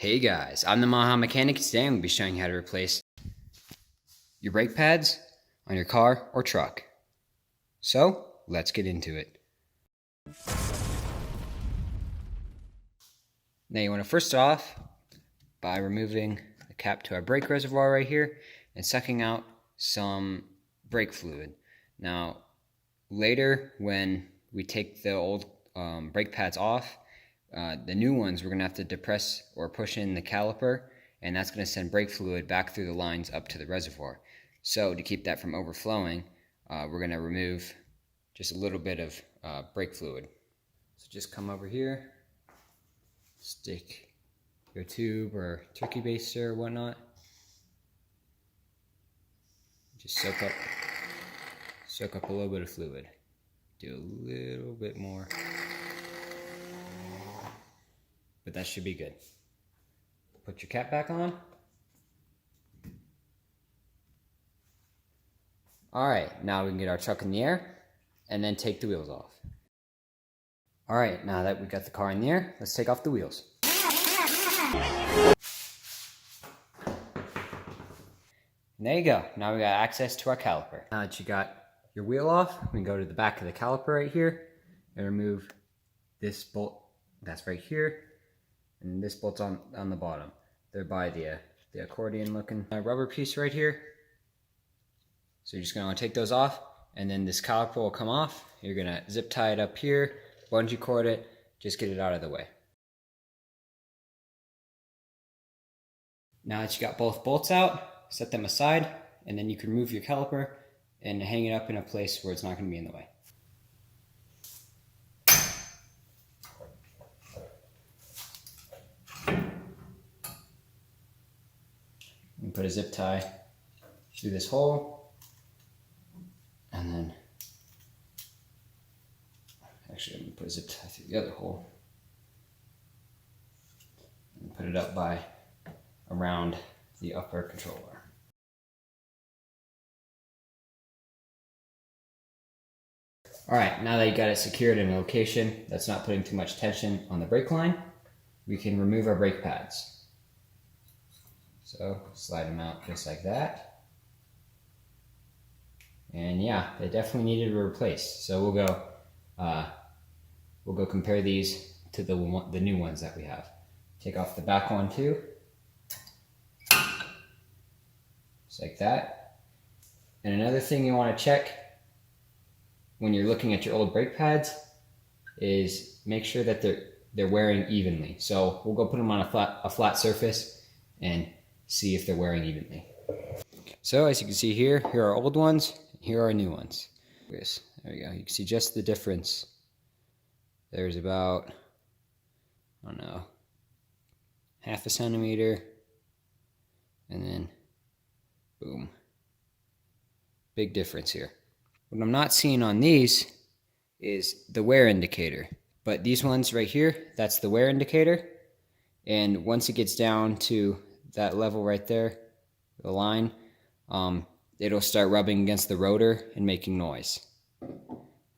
Hey guys, I'm the Maha Mechanic. Today I'm going to be showing you how to replace your brake pads on your car or truck. So, let's get into it. Now you want to first start off by removing the cap to our brake reservoir right here and sucking out some brake fluid. Now, later when we take the old brake pads off, the new ones, we're going to have to depress or push in the caliper, and that's going to send brake fluid back through the lines up to the reservoir. So to keep that from overflowing, we're going to remove just a little bit of brake fluid. So just come over here, stick your tube or turkey baster or whatnot. Just soak up a little bit of fluid. Do a little bit more. But that should be good. Put your cap back on. Alright, now we can get our truck in the air and then take the wheels off. Alright, now that we got the car in the air, let's take off the wheels. And there you go. Now we got access to our caliper. Now that you got your wheel off, we can go to the back of the caliper right here and remove this bolt that's right here. And this bolt's on the bottom. They're by the accordion looking rubber piece right here. So you're just going to want to take those off, and then this caliper will come off. You're going to zip tie it up here, bungee cord it, just get it out of the way. Now that you got both bolts out, set them aside, and then you can remove your caliper and hang it up in a place where it's not going to be in the way. And put a zip tie through this hole, and then actually I'm going to put a zip tie through the other hole and put it up by around the upper controller. Alright, now that you got it secured in a location that's not putting too much tension on the brake line, we can remove our brake pads. So slide them out just like that. And yeah, they definitely needed a replace. So we'll go compare these to the new ones that we have. Take off the back one too. Just like that. And another thing you want to check when you're looking at your old brake pads is make sure that they're wearing evenly. So we'll go put them on a flat surface and see if they're wearing evenly. So as you can see here are old ones, here are new ones. There we go. You can see just the difference. There's about, I don't know, half a centimeter, and then boom. Big difference here. What I'm not seeing on these is the wear indicator. But these ones right here, that's the wear indicator. And once it gets down to that level right there, the line, it'll start rubbing against the rotor and making noise.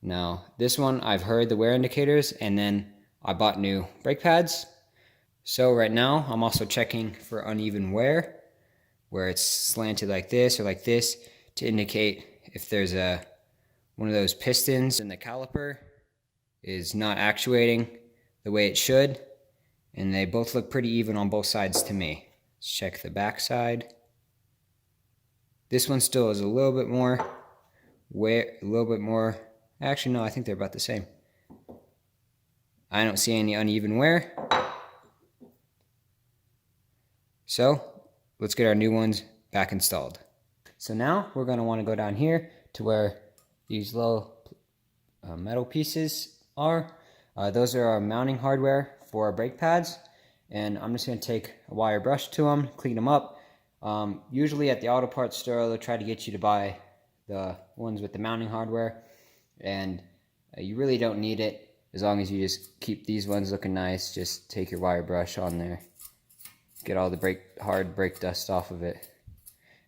Now, this one, I've heard the wear indicators, and then I bought new brake pads. So right now, I'm also checking for uneven wear, where it's slanted like this or like this, to indicate if there's one of those pistons in the caliper is not actuating the way it should. And they both look pretty even on both sides to me. Let's check the back side. This one still is a little bit more actually no, I think they're about the same. I don't see any uneven wear. So let's get our new ones back installed. So now we're going to want to go down here to where these little metal pieces are. Those are our mounting hardware for our brake pads, and I'm just going to take a wire brush to them, clean them up. Usually at the auto parts store, they'll try to get you to buy the ones with the mounting hardware, and you really don't need it as long as you just keep these ones looking nice. Just take your wire brush on there, get all the hard brake dust off of it.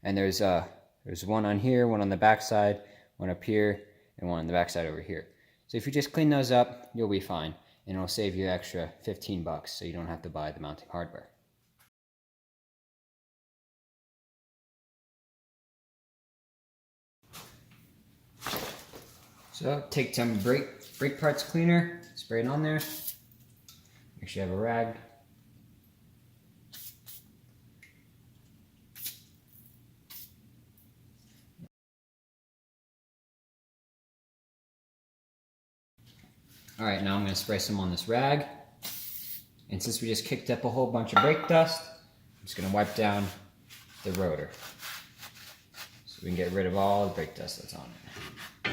And there's one on here, one on the back side, one up here, and one on the back side over here. So if you just clean those up, you'll be fine, and it'll save you extra $15 so you don't have to buy the mounting hardware. So take some brake parts cleaner, spray it on there. Make sure you have a rag. Alright, now I'm going to spray some on this rag. And since we just kicked up a whole bunch of brake dust, I'm just going to wipe down the rotor, so we can get rid of all the brake dust that's on it.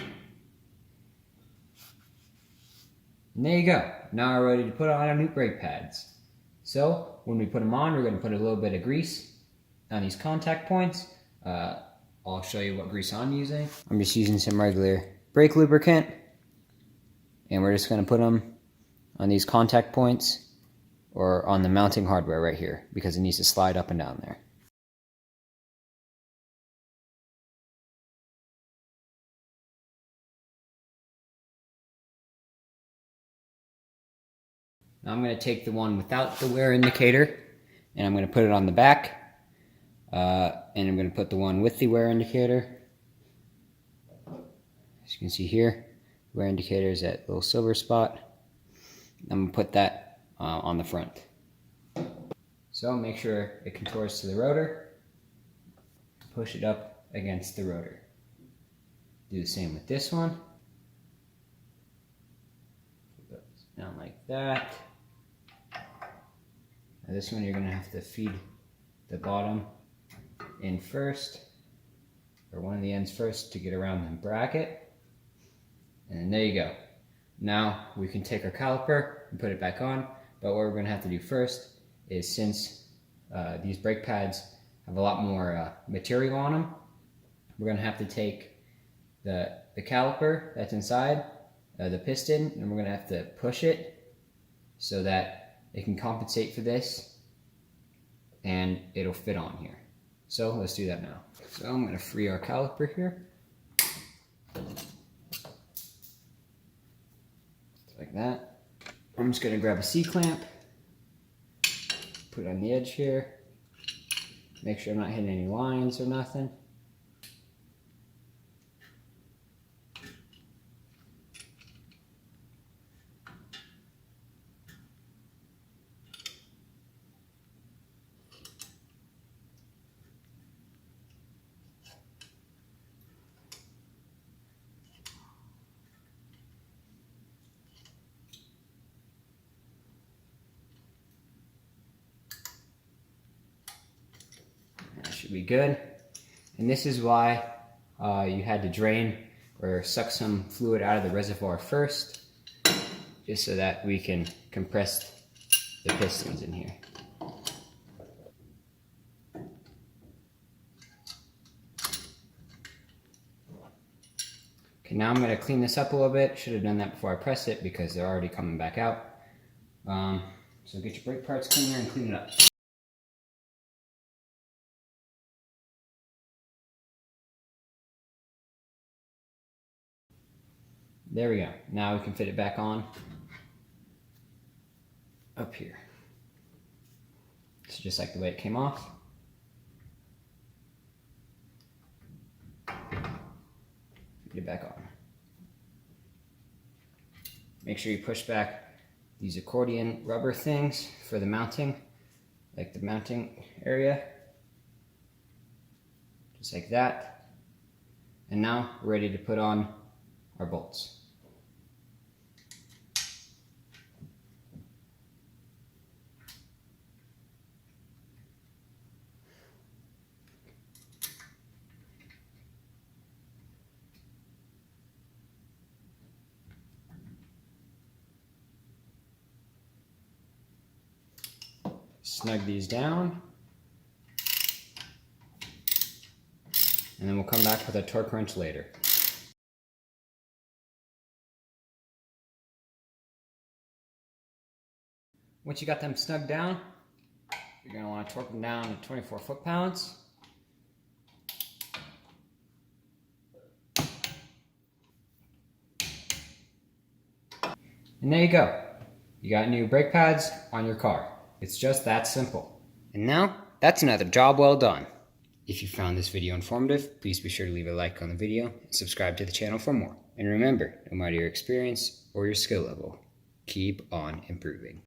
And there you go. Now we're ready to put on our new brake pads. So when we put them on, we're going to put a little bit of grease on these contact points. I'll show you what grease I'm using. I'm just using some regular brake lubricant. And we're just going to put them on these contact points or on the mounting hardware right here, because it needs to slide up and down there. Now I'm going to take the one without the wear indicator and I'm going to put it on the back, and I'm going to put the one with the wear indicator. As you can see here, the wear indicator is that little silver spot. I'm going to put that on the front. So make sure it contours to the rotor. Push it up against the rotor. Do the same with this one. Down like that. Now this one you're going to have to feed the bottom in first, or one of the ends first, to get around the bracket. And there you go. Now we can take our caliper and put it back on, but what we're going to have to do first is, since these brake pads have a lot more material on them, we're going to have to take the caliper that's inside the piston, and we're going to have to push it so that it can compensate for this and it'll fit on here. So let's do that now. So I'm going to free our caliper here. Like that. I'm just going to grab a C-clamp, put it on the edge here, make sure I'm not hitting any lines or nothing. Should be good. And this is why you had to drain or suck some fluid out of the reservoir first, just so that we can compress the pistons in here. Okay, now I'm going to clean this up a little bit. Should have done that before I pressed it because they're already coming back out. So get your brake parts cleaner and clean it up. There we go. Now we can fit it back on up here. It's just like the way it came off. Get it back on. Make sure you push back these accordion rubber things for the mounting, like the mounting area. Just like that. And now we're ready to put on our bolts. Snug these down, and then we'll come back with a torque wrench later. Once you got them snug down, you're going to want to torque them down to 24 foot-pounds. And there you go. You got new brake pads on your car. It's just that simple. And now, that's another job well done. If you found this video informative, please be sure to leave a like on the video and subscribe to the channel for more. And remember, no matter your experience or your skill level, keep on improving.